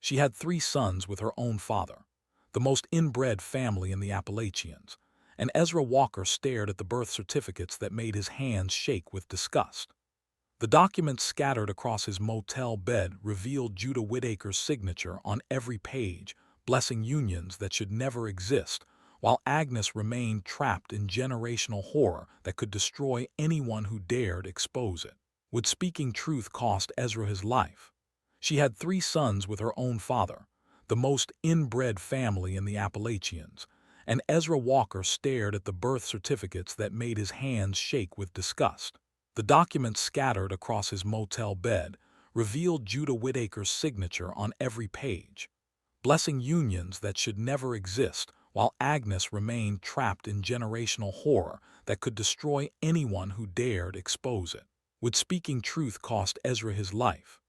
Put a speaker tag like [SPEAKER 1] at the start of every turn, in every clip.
[SPEAKER 1] She had 3 sons with her own father, the most inbred family in the Appalachians, and Ezra Walker stared at the birth certificates that made his hands shake with disgust. The documents scattered across his motel bed revealed Judah Whittaker's signature on every page, blessing unions that should never exist, while Agnes remained trapped in generational horror that could destroy anyone who dared expose it. Would speaking truth cost Ezra his life? She had 3 sons with her own father, the most inbred family in the Appalachians, and Ezra Walker stared at the birth certificates that made his hands shake with disgust. The documents scattered across his motel bed revealed Judah Whittaker's signature on every page, blessing unions that should never exist, while Agnes remained trapped in generational horror that could destroy anyone who dared expose it. Would speaking truth cost Ezra his life?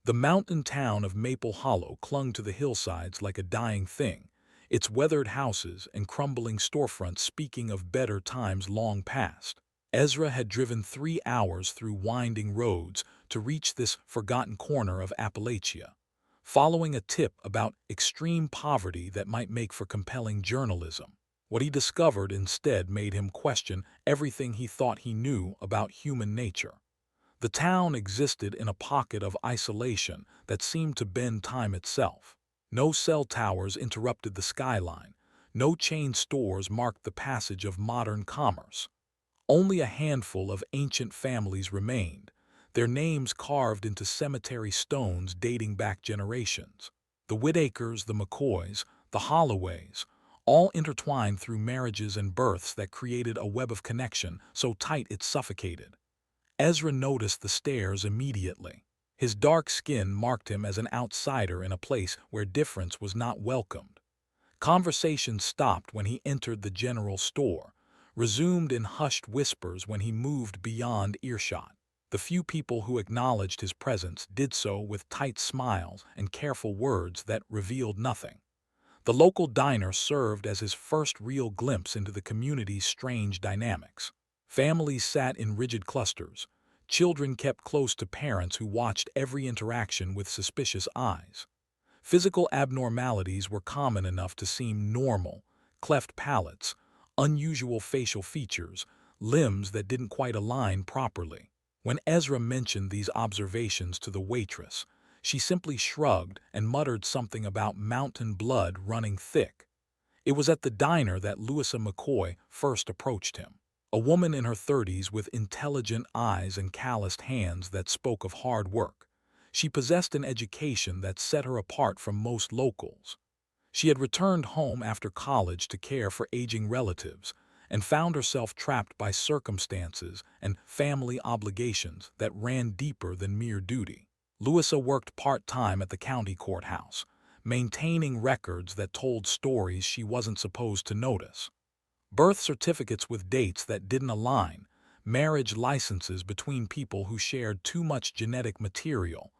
[SPEAKER 1] The mountain town of Maple Hollow clung to the hillsides like a dying thing, its weathered houses and crumbling storefronts speaking of better times long past. Ezra had driven 3 hours through winding roads to reach this forgotten corner of Appalachia, following a tip about extreme poverty that might make for compelling journalism. What he discovered instead made him question everything he thought he knew about human nature. The town existed in a pocket of isolation that seemed to bend time itself. No cell towers interrupted the skyline. No chain stores marked the passage of modern commerce. Only a handful of ancient families remained, their names carved into cemetery stones dating back generations. The Whittakers, the McCoys, the Holloways, all intertwined through marriages and births that created a web of connection so tight it suffocated. Ezra noticed the stares immediately. His dark skin marked him as an outsider in a place where difference was not welcomed. Conversation stopped when he entered the general store, resumed in hushed whispers when he moved beyond earshot. The few people who acknowledged his presence did so with tight smiles and careful words that revealed nothing. The local diner served as his first real glimpse into the community's strange dynamics. Families sat in rigid clusters. Children kept close to parents who watched every interaction with suspicious eyes. Physical abnormalities were common enough to seem normal: cleft palates, unusual facial features, limbs that didn't quite align properly. When Ezra mentioned these observations to the waitress, she simply shrugged and muttered something about mountain blood running thick. It was at the diner that Louisa McCoy first approached him. A woman in her 30s with intelligent eyes and calloused hands that spoke of hard work. She possessed an education that set her apart from most locals. She had returned home after college to care for aging relatives and found herself trapped by circumstances and family obligations that ran deeper than mere duty. Louisa worked part-time at the county courthouse, maintaining records that told stories she wasn't supposed to notice. Birth certificates with dates that didn't align, marriage licenses between people who shared too much genetic material,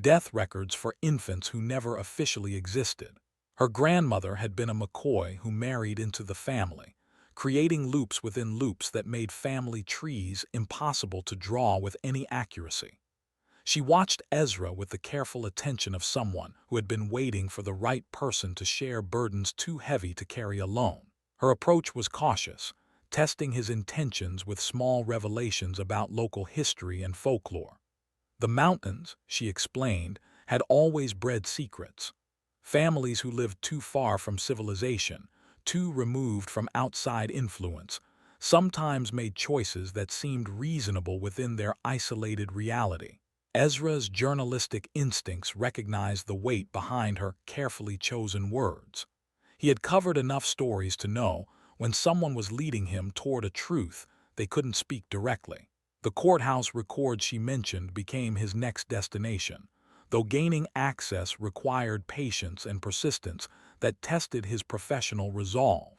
[SPEAKER 1] death records for infants who never officially existed. Her grandmother had been a McCoy who married into the family, creating loops within loops that made family trees impossible to draw with any accuracy. She watched Ezra with the careful attention of someone who had been waiting for the right person to share burdens too heavy to carry alone. Her approach was cautious, testing his intentions with small revelations about local history and folklore. The mountains, she explained, had always bred secrets. Families who lived too far from civilization, too removed from outside influence, sometimes made choices that seemed reasonable within their isolated reality. Ezra's journalistic instincts recognized the weight behind her carefully chosen words. He had covered enough stories to know when someone was leading him toward a truth they couldn't speak directly. The courthouse records she mentioned became his next destination, though gaining access required patience and persistence that tested his professional resolve.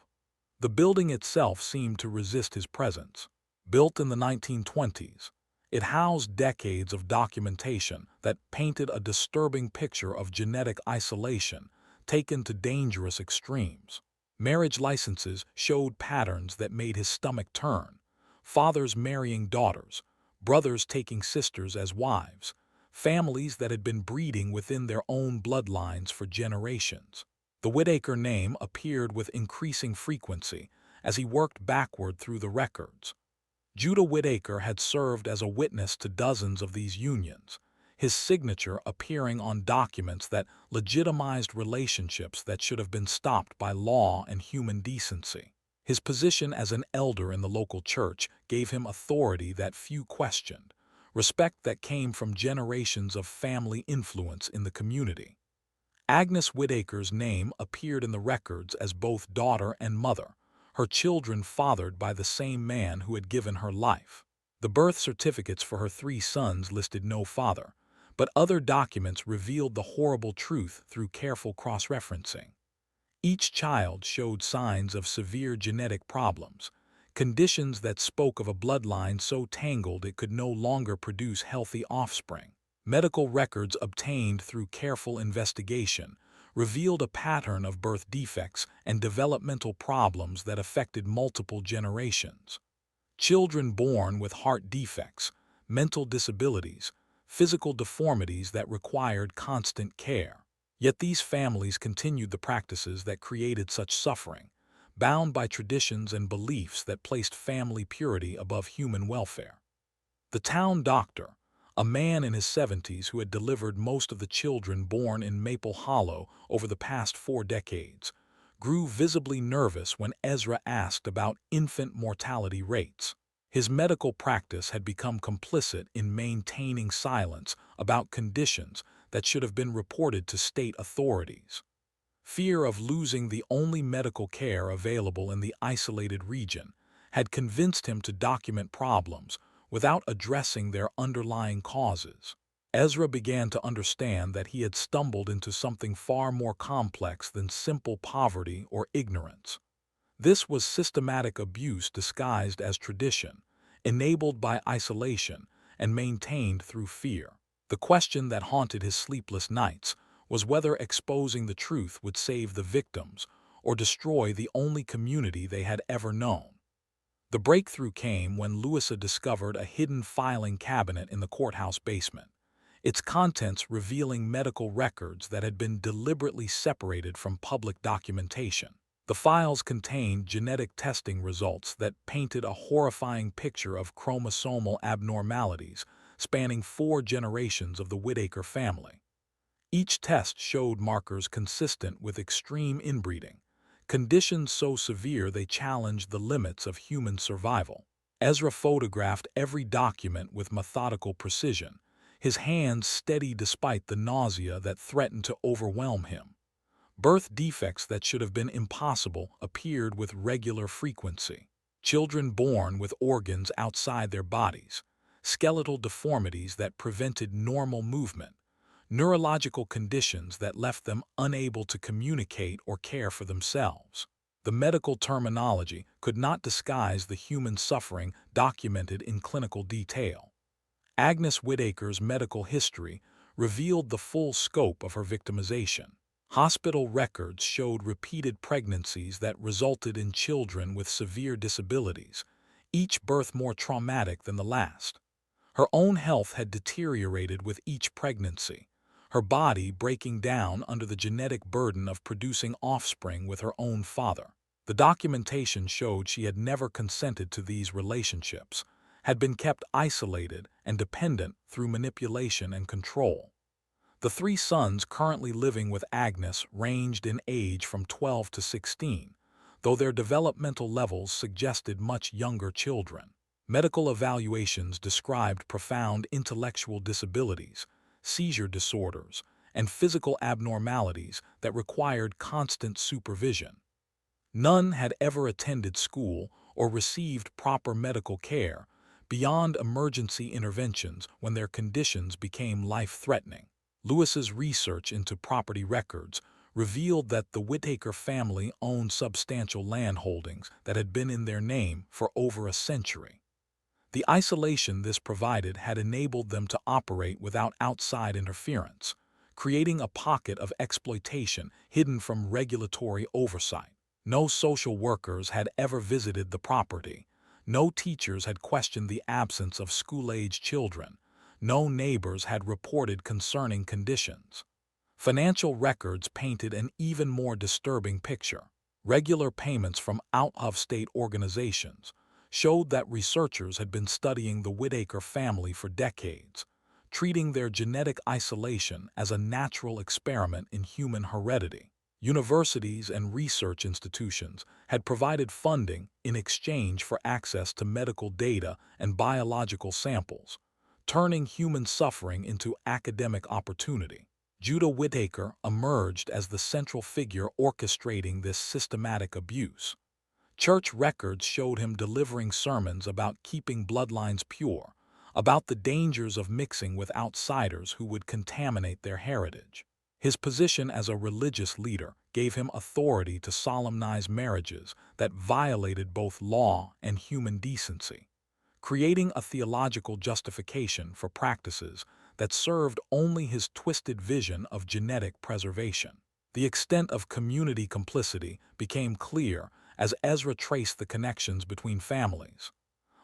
[SPEAKER 1] The building itself seemed to resist his presence. Built in the 1920s, it housed decades of documentation that painted a disturbing picture of genetic isolation taken to dangerous extremes. Marriage licenses showed patterns that made his stomach turn: fathers marrying daughters, brothers taking sisters as wives, families that had been breeding within their own bloodlines for generations. The Whitaker name appeared with increasing frequency as he worked backward through the records. Judah Whitaker had served as a witness to dozens of these unions, his signature appearing on documents that legitimized relationships that should have been stopped by law and human decency. His position as an elder in the local church gave him authority that few questioned, respect that came from generations of family influence in the community. Agnes Whitaker's name appeared in the records as both daughter and mother, her children fathered by the same man who had given her life. The birth certificates for her 3 sons listed no father, but other documents revealed the horrible truth through careful cross-referencing. Each child showed signs of severe genetic problems, conditions that spoke of a bloodline so tangled it could no longer produce healthy offspring. Medical records obtained through careful investigation revealed a pattern of birth defects and developmental problems that affected multiple generations. Children born with heart defects, mental disabilities, physical deformities that required constant care. Yet these families continued the practices that created such suffering, bound by traditions and beliefs that placed family purity above human welfare. The town doctor, a man in his 70s who had delivered most of the children born in Maple Hollow over the past 4 decades, grew visibly nervous when Ezra asked about infant mortality rates. His medical practice had become complicit in maintaining silence about conditions that should have been reported to state authorities. Fear of losing the only medical care available in the isolated region had convinced him to document problems without addressing their underlying causes. Ezra began to understand that he had stumbled into something far more complex than simple poverty or ignorance. This was systematic abuse disguised as tradition, enabled by isolation and maintained through fear. The question that haunted his sleepless nights was whether exposing the truth would save the victims or destroy the only community they had ever known. The breakthrough came when Louisa discovered a hidden filing cabinet in the courthouse basement, its contents revealing medical records that had been deliberately separated from public documentation. The files contained genetic testing results that painted a horrifying picture of chromosomal abnormalities spanning 4 generations of the Whitaker family. Each test showed markers consistent with extreme inbreeding, conditions so severe they challenged the limits of human survival. Ezra photographed every document with methodical precision, his hands steady despite the nausea that threatened to overwhelm him. Birth defects that should have been impossible appeared with regular frequency. Children born with organs outside their bodies, skeletal deformities that prevented normal movement, neurological conditions that left them unable to communicate or care for themselves. The medical terminology could not disguise the human suffering documented in clinical detail. Agnes Whitaker's medical history revealed the full scope of her victimization. Hospital records showed repeated pregnancies that resulted in children with severe disabilities, each birth more traumatic than the last. Her own health had deteriorated with each pregnancy, her body breaking down under the genetic burden of producing offspring with her own father. The documentation showed she had never consented to these relationships, had been kept isolated and dependent through manipulation and control. The 3 sons currently living with Agnes ranged in age from 12 to 16, though their developmental levels suggested much younger children. Medical evaluations described profound intellectual disabilities, seizure disorders, and physical abnormalities that required constant supervision. None had ever attended school or received proper medical care beyond emergency interventions when their conditions became life-threatening. Lewis's research into property records revealed that the Whitaker family owned substantial land holdings that had been in their name for over a century. The isolation this provided had enabled them to operate without outside interference, creating a pocket of exploitation hidden from regulatory oversight. No social workers had ever visited the property, no teachers had questioned the absence of school-age children, No neighbors had reported concerning conditions. Financial records painted an even more disturbing picture. Regular payments from out-of-state organizations showed that researchers had been studying the Whitaker family for decades, treating their genetic isolation as a natural experiment in human heredity. Universities and research institutions had provided funding in exchange for access to medical data and biological samples, turning human suffering into academic opportunity. Judah Whitaker emerged as the central figure orchestrating this systematic abuse. Church records showed him delivering sermons about keeping bloodlines pure, about the dangers of mixing with outsiders who would contaminate their heritage. His position as a religious leader gave him authority to solemnize marriages that violated both law and human decency, creating a theological justification for practices that served only his twisted vision of genetic preservation. The extent of community complicity became clear as Ezra traced the connections between families.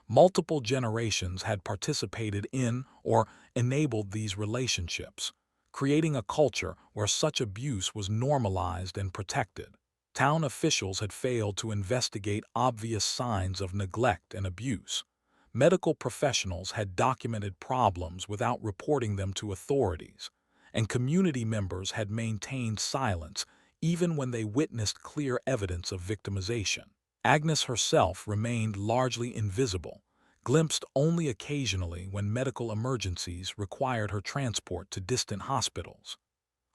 [SPEAKER 1] Multiple generations had participated in or enabled these relationships, creating a culture where such abuse was normalized and protected. Town officials had failed to investigate obvious signs of neglect and abuse. Medical professionals had documented problems without reporting them to authorities, and community members had maintained silence even when they witnessed clear evidence of victimization. Agnes herself remained largely invisible, glimpsed only occasionally when medical emergencies required her transport to distant hospitals.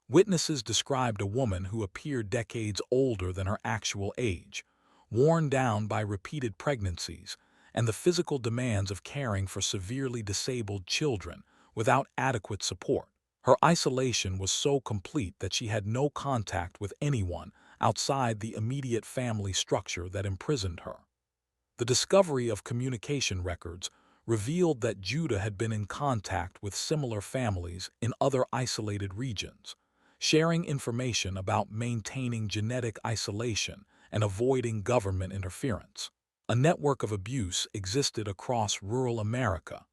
[SPEAKER 1] Witnesses described a woman who appeared decades older than her actual age, worn down by repeated pregnancies and the physical demands of caring for severely disabled children without adequate support. Her isolation was so complete that she had no contact with anyone outside the immediate family structure that imprisoned her. The discovery of communication records revealed that Judah had been in contact with similar families in other isolated regions, sharing information about maintaining genetic isolation and avoiding government interference. A network of abuse existed across rural America,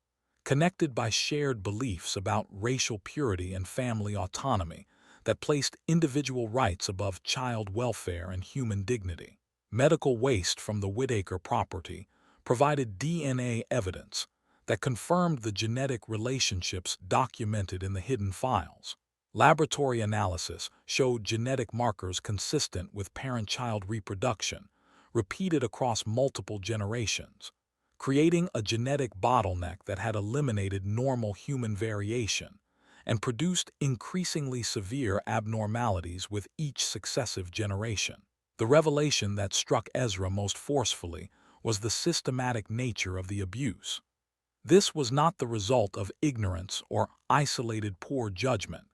[SPEAKER 1] connected by shared beliefs about racial purity and family autonomy that placed individual rights above child welfare and human dignity. Medical waste from the Whitaker property provided DNA evidence that confirmed the genetic relationships documented in the hidden files. Laboratory analysis showed genetic markers consistent with parent-child reproduction, repeated across multiple generations, creating a genetic bottleneck that had eliminated normal human variation and produced increasingly severe abnormalities with each successive generation. The revelation that struck Ezra most forcefully was the systematic nature of the abuse. This was not the result of ignorance or isolated poor judgment,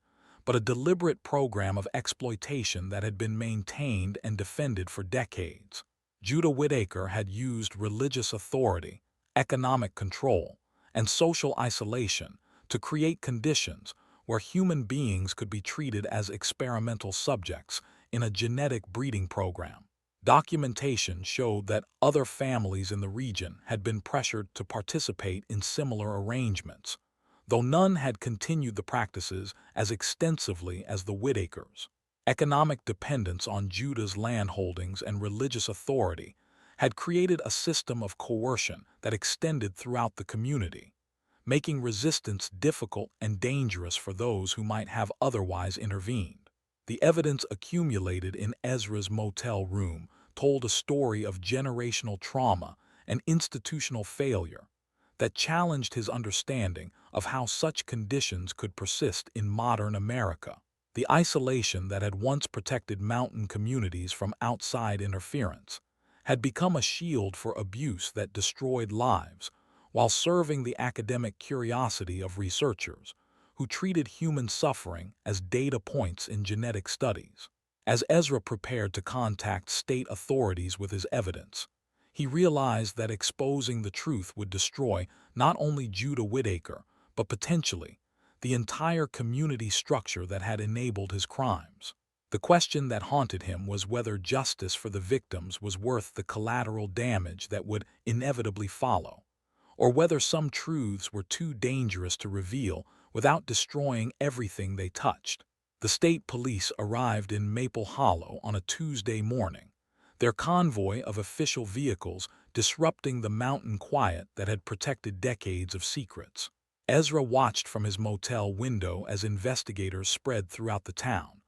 [SPEAKER 1] but a deliberate program of exploitation that had been maintained and defended for decades. Judah Whitaker had used religious authority, economic control, and social isolation to create conditions where human beings could be treated as experimental subjects in a genetic breeding program. Documentation showed that other families in the region had been pressured to participate in similar arrangements, though none had continued the practices as extensively as the Whitakers. Economic dependence on Judah's landholdings and religious authority had created a system of coercion that extended throughout the community, making resistance difficult and dangerous for those who might have otherwise intervened. The evidence accumulated in Ezra's motel room told a story of generational trauma and institutional failure that challenged his understanding of how such conditions could persist in modern America. The isolation that had once protected mountain communities from outside interference had become a shield for abuse that destroyed lives, while serving the academic curiosity of researchers who treated human suffering as data points in genetic studies. As Ezra prepared to contact state authorities with his evidence, he realized that exposing the truth would destroy not only Judah Whitaker, but potentially the entire community structure that had enabled his crimes. The question that haunted him was whether justice for the victims was worth the collateral damage that would inevitably follow, or whether some truths were too dangerous to reveal without destroying everything they touched. The state police arrived in Maple Hollow on a Tuesday morning, their convoy of official vehicles disrupting the mountain quiet that had protected decades of secrets. Ezra watched from his motel window as investigators spread throughout the town,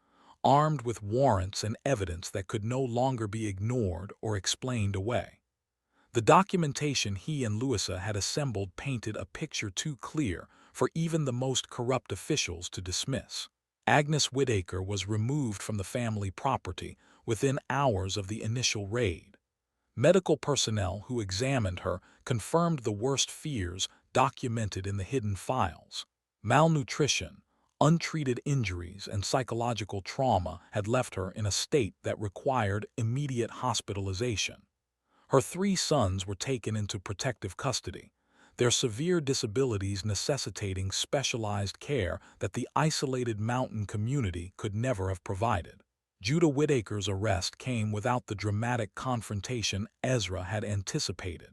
[SPEAKER 1] armed with warrants and evidence that could no longer be ignored or explained away. The documentation he and Louisa had assembled painted a picture too clear for even the most corrupt officials to dismiss. Agnes Whitaker was removed from the family property within hours of the initial raid. Medical personnel who examined her confirmed the worst fears documented in the hidden files. Malnutrition, untreated injuries, and psychological trauma had left her in a state that required immediate hospitalization. Her 3 sons were taken into protective custody, their severe disabilities necessitating specialized care that the isolated mountain community could never have provided. Judah Whitaker's arrest came without the dramatic confrontation Ezra had anticipated.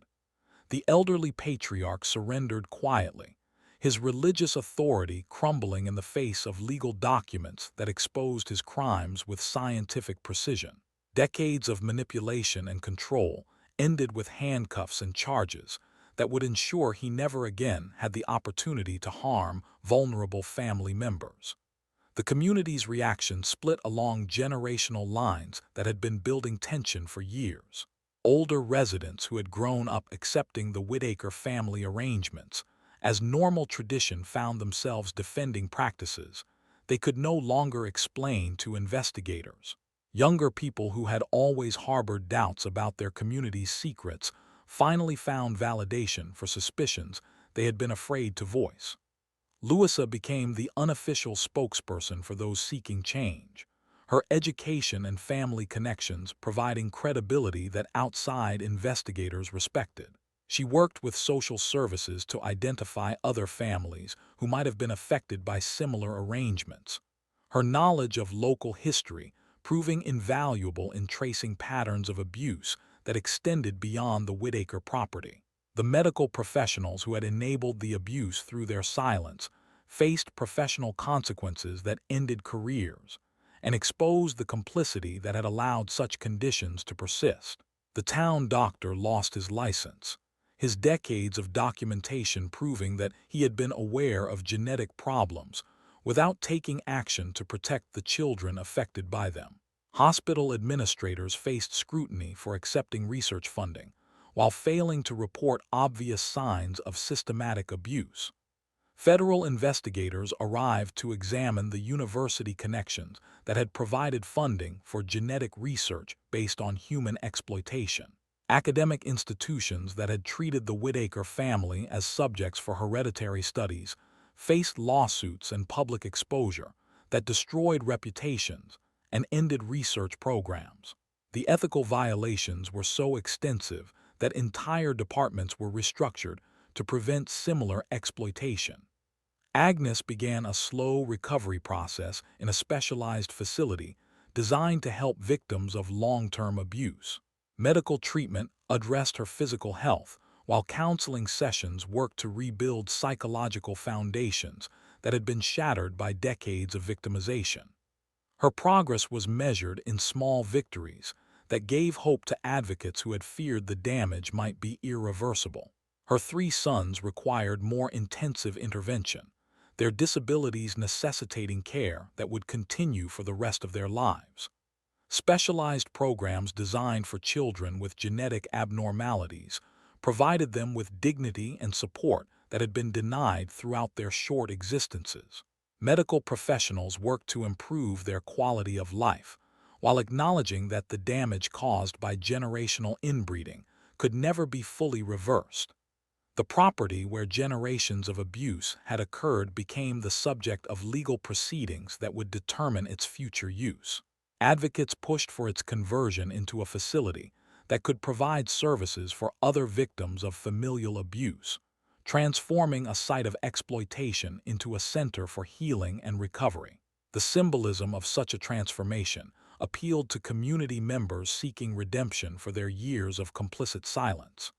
[SPEAKER 1] The elderly patriarch surrendered quietly, his religious authority crumbling in the face of legal documents that exposed his crimes with scientific precision. Decades of manipulation and control ended with handcuffs and charges that would ensure he never again had the opportunity to harm vulnerable family members. The community's reaction split along generational lines that had been building tension for years. Older residents who had grown up accepting the Whitaker family arrangements as normal tradition found themselves defending practices they could no longer explain to investigators. Younger people who had always harbored doubts about their community's secrets finally found validation for suspicions they had been afraid to voice. Louisa became the unofficial spokesperson for those seeking change, her education and family connections providing credibility that outside investigators respected. She worked with social services to identify other families who might have been affected by similar arrangements, her knowledge of local history proving invaluable in tracing patterns of abuse that extended beyond the Whitaker property. The medical professionals who had enabled the abuse through their silence faced professional consequences that ended careers and exposed the complicity that had allowed such conditions to persist. The town doctor lost his license, his decades of documentation proving that he had been aware of genetic problems without taking action to protect the children affected by them. Hospital administrators faced scrutiny for accepting research funding, while failing to report obvious signs of systematic abuse. Federal investigators arrived to examine the university connections that had provided funding for genetic research based on human exploitation. Academic institutions that had treated the Whitaker family as subjects for hereditary studies faced lawsuits and public exposure that destroyed reputations and ended research programs. The ethical violations were so extensive that entire departments were restructured to prevent similar exploitation. Agnes began a slow recovery process in a specialized facility designed to help victims of long-term abuse. Medical treatment addressed her physical health, while counseling sessions worked to rebuild psychological foundations that had been shattered by decades of victimization. Her progress was measured in small victories that gave hope to advocates who had feared the damage might be irreversible. Her 3 sons required more intensive intervention, their disabilities necessitating care that would continue for the rest of their lives. Specialized programs designed for children with genetic abnormalities provided them with dignity and support that had been denied throughout their short existences. Medical professionals worked to improve their quality of life, while acknowledging that the damage caused by generational inbreeding could never be fully reversed. The property where generations of abuse had occurred became the subject of legal proceedings that would determine its future use. Advocates pushed for its conversion into a facility that could provide services for other victims of familial abuse, transforming a site of exploitation into a center for healing and recovery. The symbolism of such a transformation appealed to community members seeking redemption for their years of complicit silence.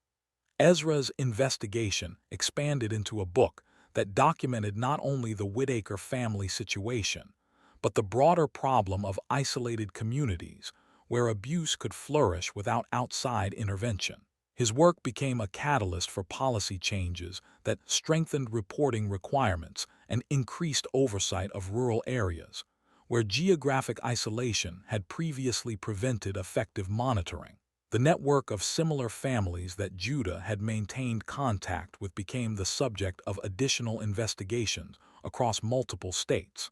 [SPEAKER 1] Ezra's investigation expanded into a book that documented not only the Whitaker family situation, but the broader problem of isolated communities where abuse could flourish without outside intervention. His work became a catalyst for policy changes that strengthened reporting requirements and increased oversight of rural areas, where geographic isolation had previously prevented effective monitoring. The network of similar families that Judah had maintained contact with became the subject of additional investigations across multiple states.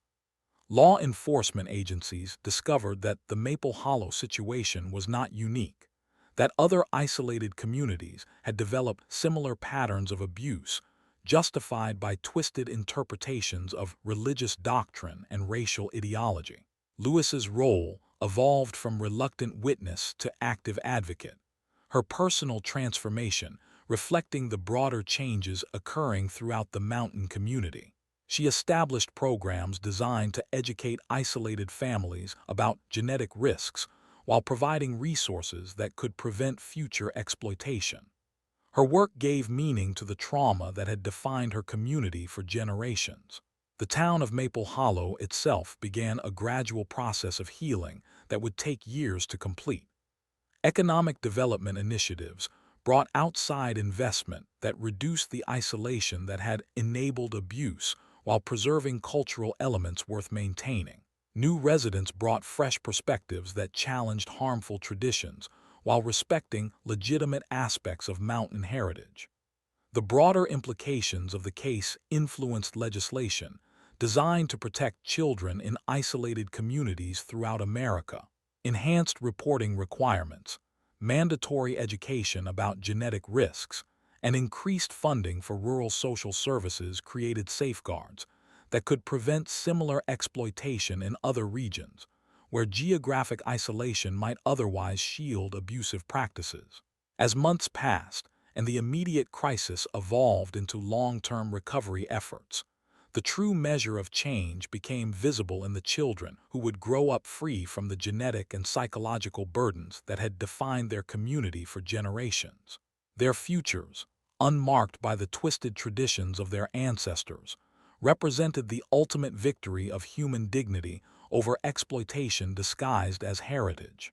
[SPEAKER 1] Law enforcement agencies discovered that the Maple Hollow situation was not unique, that other isolated communities had developed similar patterns of abuse, justified by twisted interpretations of religious doctrine and racial ideology. Lewis's role evolved from reluctant witness to active advocate, her personal transformation reflecting the broader changes occurring throughout the mountain community. She established programs designed to educate isolated families about genetic risks while providing resources that could prevent future exploitation. Her work gave meaning to the trauma that had defined her community for generations. The town of Maple Hollow itself began a gradual process of healing that would take years to complete. Economic development initiatives brought outside investment that reduced the isolation that had enabled abuse while preserving cultural elements worth maintaining. New residents brought fresh perspectives that challenged harmful traditions while respecting legitimate aspects of mountain heritage. The broader implications of the case influenced legislation designed to protect children in isolated communities throughout America. Enhanced reporting requirements, mandatory education about genetic risks, and increased funding for rural social services created safeguards that could prevent similar exploitation in other regions, where geographic isolation might otherwise shield abusive practices. As months passed and the immediate crisis evolved into long-term recovery efforts, the true measure of change became visible in the children who would grow up free from the genetic and psychological burdens that had defined their community for generations. Their futures, unmarked by the twisted traditions of their ancestors, represented the ultimate victory of human dignity over exploitation disguised as heritage.